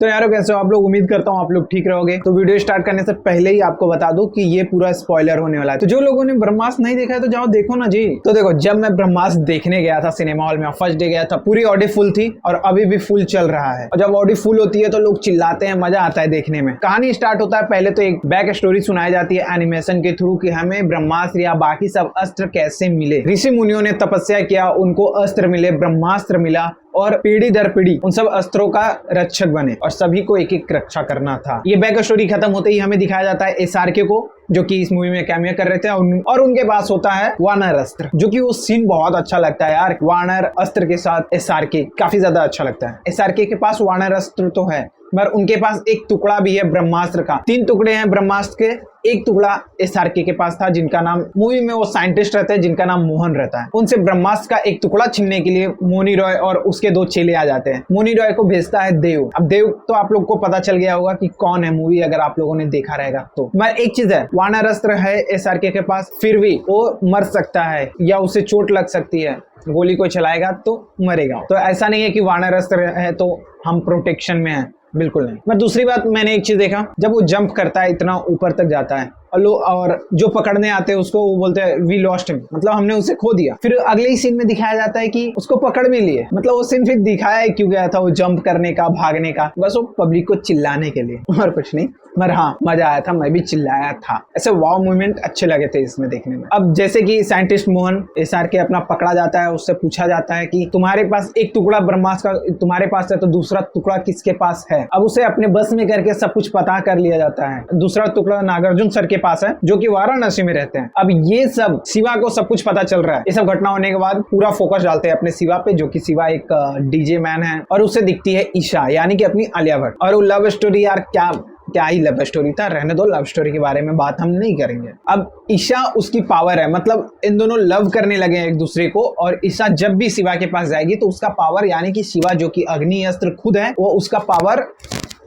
तो यारों कैसे हो आप लोग। उम्मीद करता हूँ आप लोग ठीक रहोगे। तो वीडियो स्टार्ट करने से पहले ही आपको बता दूं कि ये पूरा स्पॉइलर होने वाला है। तो जो लोगों ने ब्रह्मास्त्र नहीं देखा है तो जाओ देखो ना जी। तो देखो, जब मैं ब्रह्मास्त्र देखने गया था सिनेमा हॉल में, फर्स्ट डे गया था, पूरी ऑडी फुल थी और अभी भी फुल चल रहा है। और जब ऑडी फुल होती है तो लोग चिल्लाते हैं, मजा आता है देखने में। कहानी स्टार्ट होता है, पहले तो एक बैक स्टोरी सुनाई जाती है एनिमेशन के थ्रू कि हमें ब्रह्मास्त्र या बाकी सब अस्त्र कैसे मिले। ऋषि मुनियों ने तपस्या किया, उनको अस्त्र मिले, ब्रह्मास्त्र मिला और पीढ़ी दर पीढ़ी उन सब अस्त्रों का रक्षक बने और सभी को एक एक रक्षा करना था। ये बैक स्टोरी खत्म होते ही हमें दिखाया जाता है एसआरके को, जो कि इस मूवी में कैमियो कर रहे थे, और उनके पास होता है वानर अस्त्र, जो कि वो सीन बहुत अच्छा लगता है यार। वानर अस्त्र के साथ एसआरके काफी ज्यादा अच्छा लगता है। एसआरके के पास वानर अस्त्र तो है मगर उनके पास एक टुकड़ा भी है ब्रह्मास्त्र का। 3 टुकड़े हैं ब्रह्मास्त्र के, एक टुकड़ा एसआरके के पास था, जिनका नाम, मूवी में वो साइंटिस्ट रहते हैं जिनका नाम मोहन रहता है। उनसे ब्रह्मास्त्र का एक टुकड़ा छीनने के लिए मोनी रॉय और उसके 2 चेले आ जाते हैं। मोनी रॉय को भेजता है देव। अब देव तो आप लोग को पता चल गया होगा कि कौन है, मूवी अगर आप लोगों ने देखा रहेगा तो। मगर एक चीज है, वानर अस्त्र है एसआरके के पास, फिर भी वो मर सकता है या उसे चोट लग सकती है, गोली कोई चलाएगा तो मरेगा। तो ऐसा नहीं है कि वानर अस्त्र है तो हम प्रोटेक्शन में है, बिल्कुल नहीं। मैं दूसरी बात, मैंने एक चीज देखा, जब वो जंप करता है इतना ऊपर तक जाता है और जो पकड़ने आते हैं उसको वो बोलते हैं वी लॉस्ट हिम, मतलब हमने उसे खो दिया। फिर अगले ही सीन में दिखाया जाता है कि उसको पकड़ में लिए, मतलब वो सीन फिर दिखाया है क्यों गया था, वो जंप करने का, भागने का, बस वो पब्लिक को चिल्लाने के लिए और कुछ नहीं। मगर हाँ, मजा आया था, मैं भी चिल्लाया था। ऐसे वाव मूवमेंट अच्छे लगे थे इसमें देखने में। अब जैसे कि साइंटिस्ट मोहन एसआरके अपना पकड़ा जाता है, उससे पूछा जाता है कि तुम्हारे पास एक टुकड़ा ब्रह्मास्त्र का तुम्हारे पास है तो दूसरा टुकड़ा किसके पास है। अब उसे अपने बस में करके सब कुछ पता कर लिया जाता है। दूसरा टुकड़ा नागार्जुन सर के पास है जो कि वाराणसी में रहते हैं। अब ये सब शिवा को सब कुछ पता चल रहा है। ये सब घटना होने के बाद पूरा फोकस डालते हैं अपने शिवा पे, जो कि शिवा एक डीजे मैन है, और उसे दिखती है ईशा, यानी कि अपनी आलिया भट्ट। और वो लव स्टोरी, यार क्या ही लव स्टोरी था, रहने दो, लव स्टोरी के बारे में बात हम नहीं करेंगे। अब ईशा उसकी पावर है, मतलब इन दोनों लव करने लगे एक दूसरे को, और ईशा जब भी शिवा के पास जाएगी तो उसका पावर, यानी कि शिवा जो कि अग्नि अस्त्र खुद है, वो उसका पावर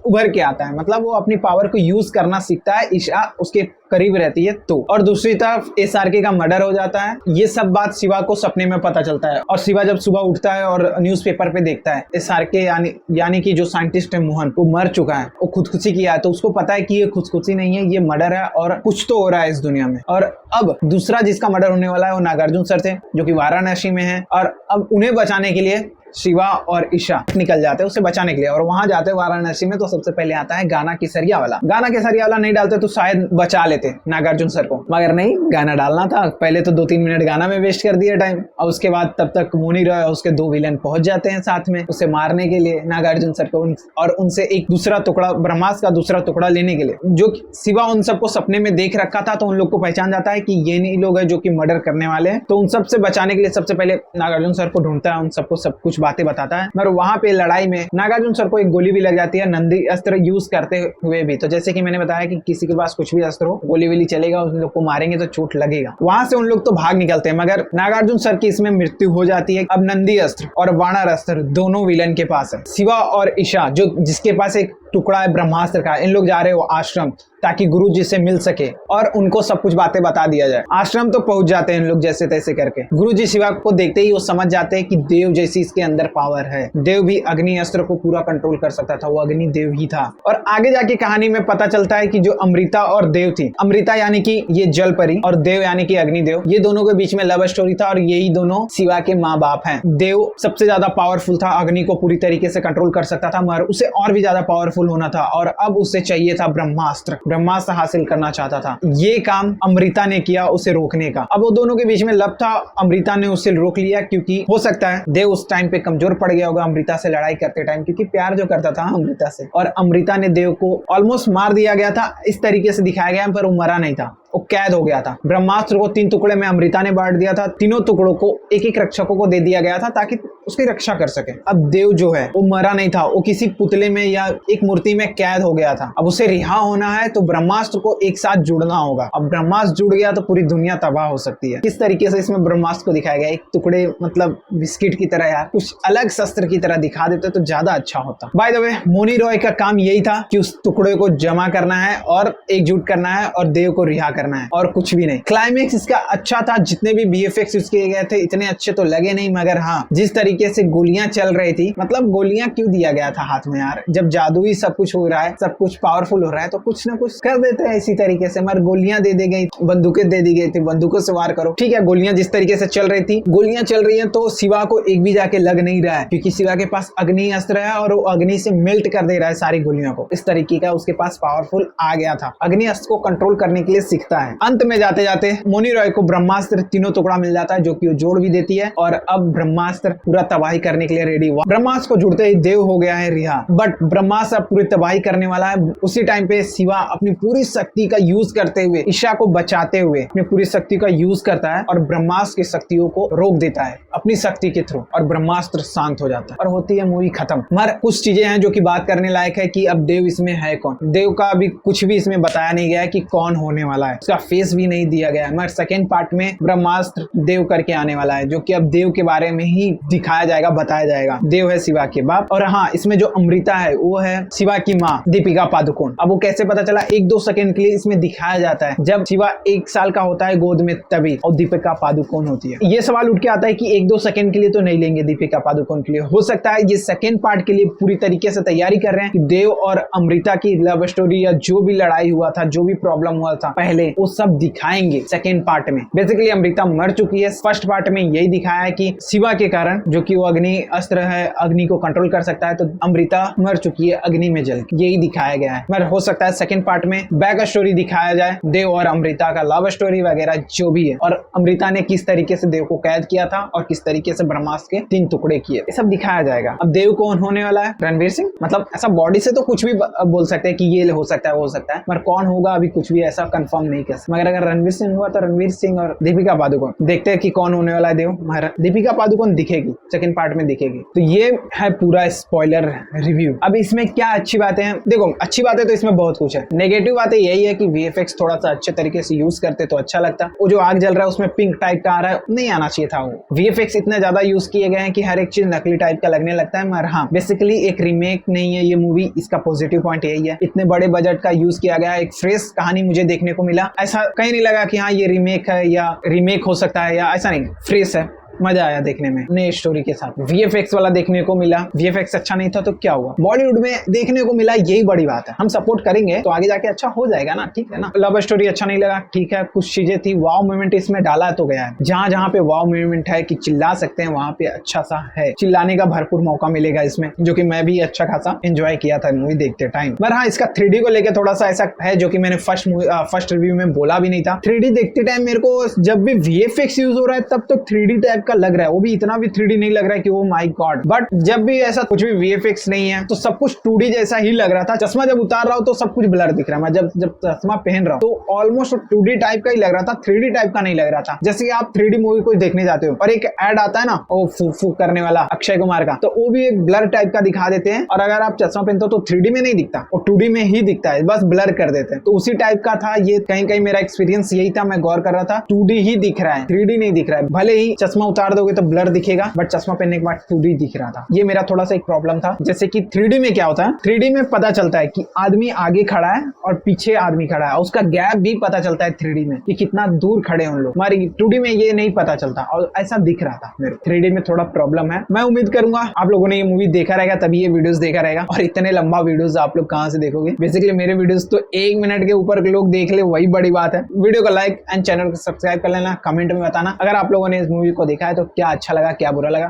उभर के आता है, मतलब वो अपनी पावर को यूज करना सीखता है। ईशा उसके करीब रहती है तो। और दूसरी तरफ एसआरके का मर्डर हो जाता है। ये सब बात शिवा को सपने में पता चलता है, और शिवा जब सुबह उठता है और न्यूज़पेपर पे देखता है एसआरके यानी कि जो साइंटिस्ट है मोहन, वो मर चुका है, वो खुदकुशी किया है, तो उसको पता है कि ये खुदकुशी नहीं है, ये मर्डर है और कुछ तो हो रहा है इस दुनिया में। और अब दूसरा जिसका मर्डर होने वाला है वो नागार्जुन सर थे, जो कि वाराणसी में है, और अब उन्हें बचाने के लिए शिवा और ईशा निकल जाते हैं उसे बचाने के लिए। और वहां जाते हैं वाराणसी में तो सबसे पहले आता है गाना केसरिया वाला। गाना केसरिया वाला नहीं डालते तो शायद बचा लेते नागार्जुन सर को, मगर नहीं, गाना डालना था। पहले तो 2-3 मिनट गाना में वेस्ट कर दिया टाइम, और उसके बाद तब तक मोनी रॉय और उसके 2 विलन पहुंच जाते हैं साथ में उसे मारने के लिए, नागार्जुन सर को, और उनसे एक दूसरा टुकड़ा, ब्रह्मास्त्र का दूसरा टुकड़ा लेने के लिए, जो शिवा उन सबको सपने में देख रखा था। तो उन लोग को पहचान जाता है कि ये नहीं लोग है जो कि मर्डर करने वाले हैं। तो उन सबसे बचाने के लिए सबसे पहले नागार्जुन सर को ढूंढता है, उन सबको सब कुछ बातें बताता है। मगर वहां पे लड़ाई में नागार्जुन सर को एक गोली भी लग जाती है, नंदी अस्त्र यूज करते हुए भी। तो जैसे कि मैंने बताया कि किसी के पास कुछ भी अस्त्र हो, गोली वोली चलेगा, उन लोग को मारेंगे तो चोट लगेगा। वहां से उन लोग तो भाग निकलते हैं, मगर नागार्जुन सर की इसमें मृत्यु हो जाती है। अब नंदी अस्त्र और वानर अस्त्र दोनों विलन के पास है। शिवा और ईशा, जो जिसके पास एक टुकड़ा है ब्रह्मास्त्र का, इन लोग जा रहे हो आश्रम ताकि गुरु जी से मिल सके और उनको सब कुछ बातें बता दिया जाए। आश्रम तो पहुंच जाते हैं इन लोग जैसे तैसे करके। गुरु जी शिवा को देखते ही वो समझ जाते हैं कि देव जैसी इसके अंदर पावर है। देव भी अग्नि अस्त्र को पूरा कंट्रोल कर सकता था, वो अग्नि देव ही था। और आगे जाके कहानी में पता चलता है कि जो अमृता और देव थी, अमृता यानी कि ये जल परी और देव यानी कि अग्नि देव, ये दोनों के बीच में लव स्टोरी था, और यही दोनों शिवा के माँ बाप हैं। देव सबसे ज्यादा पावरफुल था, अग्नि को पूरी तरीके से कंट्रोल कर सकता था, मगर उसे और भी ज्यादा पावरफुल होना था, और अब उसे चाहिए था ब्रह्मास्त्र, ब्रह्मास्त्र हासिल करना चाहता था। ये काम अमृता ने किया उसे रोकने का। अब वो दोनों के बीच में लव था, अमृता ने उसे रोक लिया, क्योंकि हो सकता है देव उस टाइम पे कमजोर पड़ गया होगा अमृता से लड़ाई करते टाइम, क्योंकि प्यार जो करता था अमृता से, और अमृता ने देव को ऑलमोस्ट मार दिया गया था, इस तरीके से दिखाया गया, पर वो मरा नहीं था, वो कैद हो गया था। ब्रह्मास्त्र को 3 टुकड़े में अमृता ने बांट दिया था, तीनों टुकड़ों को एक एक रक्षकों को दे दिया गया था ताकि उसकी रक्षा कर सके। अब देव जो है वो मरा नहीं था, वो किसी पुतले में या एक मूर्ति में कैद हो गया था। अब उसे रिहा होना है तो ब्रह्मास्त्र को एक साथ जुड़ना होगा। अब ब्रह्मास्त्र जुड़ गया तो पूरी दुनिया तबाह हो सकती है। किस तरीके से इसमें ब्रह्मास्त्र को दिखाया गया, एक टुकड़े मतलब बिस्किट की तरह, यार कुछ अलग शस्त्र की तरह दिखा देते तो ज्यादा अच्छा होता। By the way, Mouni Roy का काम यही था कि उस टुकड़े को जमा करना है और एकजुट करना है और देव को रिहा करना है और कुछ भी नहीं। क्लाइमेक्स इसका अच्छा था, जितने भी VFX यूज किए गए थे इतने अच्छे तो लगे नहीं, मगर हाँ जिस तरीके से गोलियां चल रही थी, मतलब गोलियां क्यों दिया गया था हाथ में यार, जब जादू ही सब कुछ हो रहा है, सब कुछ पावरफुल हो रहा है तो कुछ ना कुछ कर देते हैं इसी तरीके से। मगर गोलियां दे दी गई, बंदूकें दे दी गई थी, बंदूकों से वार करो, ठीक है। गोलियां जिस तरीके से चल रही थी, गोलियां चल रही है तो शिवा को एक भी जाके लग नहीं रहा है, क्योंकि शिवा के पास अग्नि अस्त्र है और वो अग्नि से मेल्ट कर दे रहा है सारी गोलियों को। इस तरीके का उसके पास पावरफुल आ गया था, अग्नि अस्त्र को कंट्रोल करने के लिए सीखता है। अंत में जाते जाते मोनी रॉय को ब्रह्मास्त्र तीनों टुकड़ा मिल जाता है, जो कि वो जोड़ भी देती है और अब ब्रह्मास्त्र पूरा तबाही करने के लिए रेडी हुआ। ब्रह्मास्त्र को जुड़ते ही देव हो गया है रिहा, बट ब्रह्मास्त्र अब पूरी तबाही करने वाला है। उसी टाइम पे शिवा अपनी पूरी शक्ति का यूज करते हुए, ईशा को बचाते हुए अपनी पूरी शक्ति का यूज करता है और ब्रह्मास्त्र की शक्तियों को रोक देता है अपनी शक्ति के थ्रू, और ब्रह्मास्त्र शांत हो जाता है और होती है मूवी खत्म। मगर कुछ चीजें हैं जो कि बात करने लायक है कि अब देव इसमें है कौन। देव का अभी कुछ भी इसमें बताया नहीं गया है कि कौन होने वाला है, उसका फेस भी नहीं दिया गया है। मगर सेकेंड पार्ट में ब्रह्मास्त्र देव करके आने वाला है, जो कि अब देव के बारे में ही दिखाया जाएगा, बताया जाएगा। देव है शिवा के बाप, और हाँ इसमें जो अमृता है वो है शिवा की माँ दीपिका पादुकोण। अब वो कैसे पता चला, 1-2 सेकंड के लिए इसमें दिखाया जाता है, जब शिवा 1 साल का होता है गोद में तभी, और दीपिका पादुकोण होती है। ये सवाल उठ के आता है कि 1-2 सेकंड के लिए तो नहीं लेंगे दीपिका पादुकोण के लिए, हो सकता है ये सेकंड पार्ट के लिए पूरी तरीके से तैयारी कर रहे हैं कि देव और अमृता की लव स्टोरी या जो भी लड़ाई हुआ था, जो भी प्रॉब्लम हुआ था पहले, वो सब दिखाएंगे सेकंड पार्ट में। बेसिकली अमृता मर चुकी है, फर्स्ट पार्ट में यही दिखाया है कि शिवा के कारण, जो कि वो अग्नि अस्त्र है, अग्नि को कंट्रोल कर सकता है, तो अमृता मर चुकी है अग्नि में जल के, यही दिखाया गया है। मगर हो सकता है सेकंड पार्ट में बैक स्टोरी दिखाया जाए, देव और अमृता का लव स्टोरी वगैरह जो भी है, और अमृता ने किस तरीके से देव को कैद किया था और किस तरीके से ब्रह्मास्त्र के 3 टुकड़े किए, ये सब दिखाया जाएगा। अब देव कौन होने वाला है, रणवीर सिंह। मतलब ऐसा बॉडी से तो कुछ भी बोल सकते हैं कि ये हो सकता है, वो हो सकता है, मगर कौन होगा अभी कुछ भी ऐसा कंफर्म नहीं कर सकते। मगर अगर रणवीर सिंह हुआ तो रणवीर सिंह और दीपिका पादुकोण, देखते हैं कि कौन होने वाला है देव। मगर दीपिका पादुकोण दिखेगी, सेकंड पार्ट में दिखेगी। तो ये है पूरा स्पॉइलर रिव्यू। अब इसमें क्या अच्छी बातें हैं, देखो अच्छी बातें तो इसमें बहुत कुछ है, नेगेटिव बातें यही है कि VFX थोड़ा सा अच्छे तरीके से यूज करते तो अच्छा लगता। वो जो आग जल रहा है उसमें पिंक टाइप का आ रहा है, नहीं आना चाहिए था। वो VFX इतने ज्यादा यूज किए गए हैं कि हर एक चीज नकली टाइप का लगने लगता है। मगर हाँ बेसिकली एक रीमेक नहीं है ये मूवी, इसका पॉजिटिव पॉइंट यही है, इतने बड़े बजट का यूज किया गया, एक फ्रेश कहानी मुझे देखने को मिला। ऐसा कहीं नहीं लगा कि हाँ ये रीमेक है या रीमेक हो सकता है, या ऐसा नहीं, फ्रेश है, मजा आया देखने में, नए स्टोरी के साथ। VFX वाला देखने को मिला, VFX अच्छा नहीं था तो क्या हुआ, बॉलीवुड में देखने को मिला, यही बड़ी बात है। हम सपोर्ट करेंगे तो आगे जाके अच्छा हो जाएगा ना, ठीक है ना। लव स्टोरी अच्छा नहीं लगा, ठीक है, कुछ चीजें थी, वाव मोमेंट इसमें डाला तो गया है, जहां जहां पे वाव मोमेंट है कि चिल्ला सकते हैं वहां पे अच्छा सा है, चिल्लाने का भरपूर मौका मिलेगा इसमें, जो कि मैं भी अच्छा खासा एंजॉय किया था मूवी देखते टाइम। पर हाँ इसका 3D को लेकर थोड़ा सा ऐसा है, जो कि मैंने फर्स्ट रिव्यू में बोला भी नहीं था। 3D देखते टाइम मेरे को जब भी VFX यूज हो रहा है तब तो 3D टाइप का लग रहा है, वो भी इतना भी 3D नहीं लग रहा है कि वो माय गॉड। बट जब भी ऐसा कुछ भी VFX नहीं है तो सब कुछ 2D जैसा ही लग रहा था। चश्मा जब उतार रहा हूं तो सब कुछ ब्लर दिख रहा है, मैं जब चश्मा पहन रहा हूं तो ऑलमोस्ट 2D टाइप का ही लग रहा था, 3D टाइप का नहीं लग रहा था। जैसे कि आप 3D मूवी कोई देखने जाते हो और एक एड आता है ना वो फू करने वाला अक्षय कुमार का, तो वो भी एक ब्लर टाइप का दिखा देते हैं, और अगर आप चश्मा पहनते हो तो 3D में नहीं दिखता, वो 2D में ही दिखता है, बस ब्लर कर देते हैं। तो उसी टाइप का था ये, कहीं कहीं मेरा एक्सपीरियंस यही था, मैं गौर कर रहा था 2D ही दिख रहा है, 3D नहीं दिख रहा है। भले ही चश्मा उतार दोगे तो ब्लर दिखेगा, बट चश्मा पहनने के बाद 2D दिख रहा था। ये मेरा थोड़ा सा एक प्रॉब्लम था। जैसे कि 3D में क्या होता है, 3D में पता चलता है कि आदमी आगे खड़ा है और पीछे आदमी खड़ा है, उसका गैप भी पता चलता है 3D में कि कितना दूर खड़े हैं उन लोग। हमारी 2D में ये नहीं पता चलता, और ऐसा दिख रहा था मेरे। 3D में थोड़ा प्रॉब्लम है। मैं उम्मीद करूंगा आप लोगों ने ये मूवी देखा रहेगा, तभी ये वीडियोस देखा रहेगा। और इतने लंबा वीडियोस आप लोग कहां से देखोगे, बेसिकली मेरे वीडियोस तो 1 मिनट के ऊपर लोग देख ले, वही बड़ी बात है। वीडियो को लाइक एंड चैनल को सब्सक्राइब कर लेना, कमेंट में बताना अगर आप लोगों ने इस मूवी को देखा है तो क्या अच्छा लगा, क्या बुरा लगा।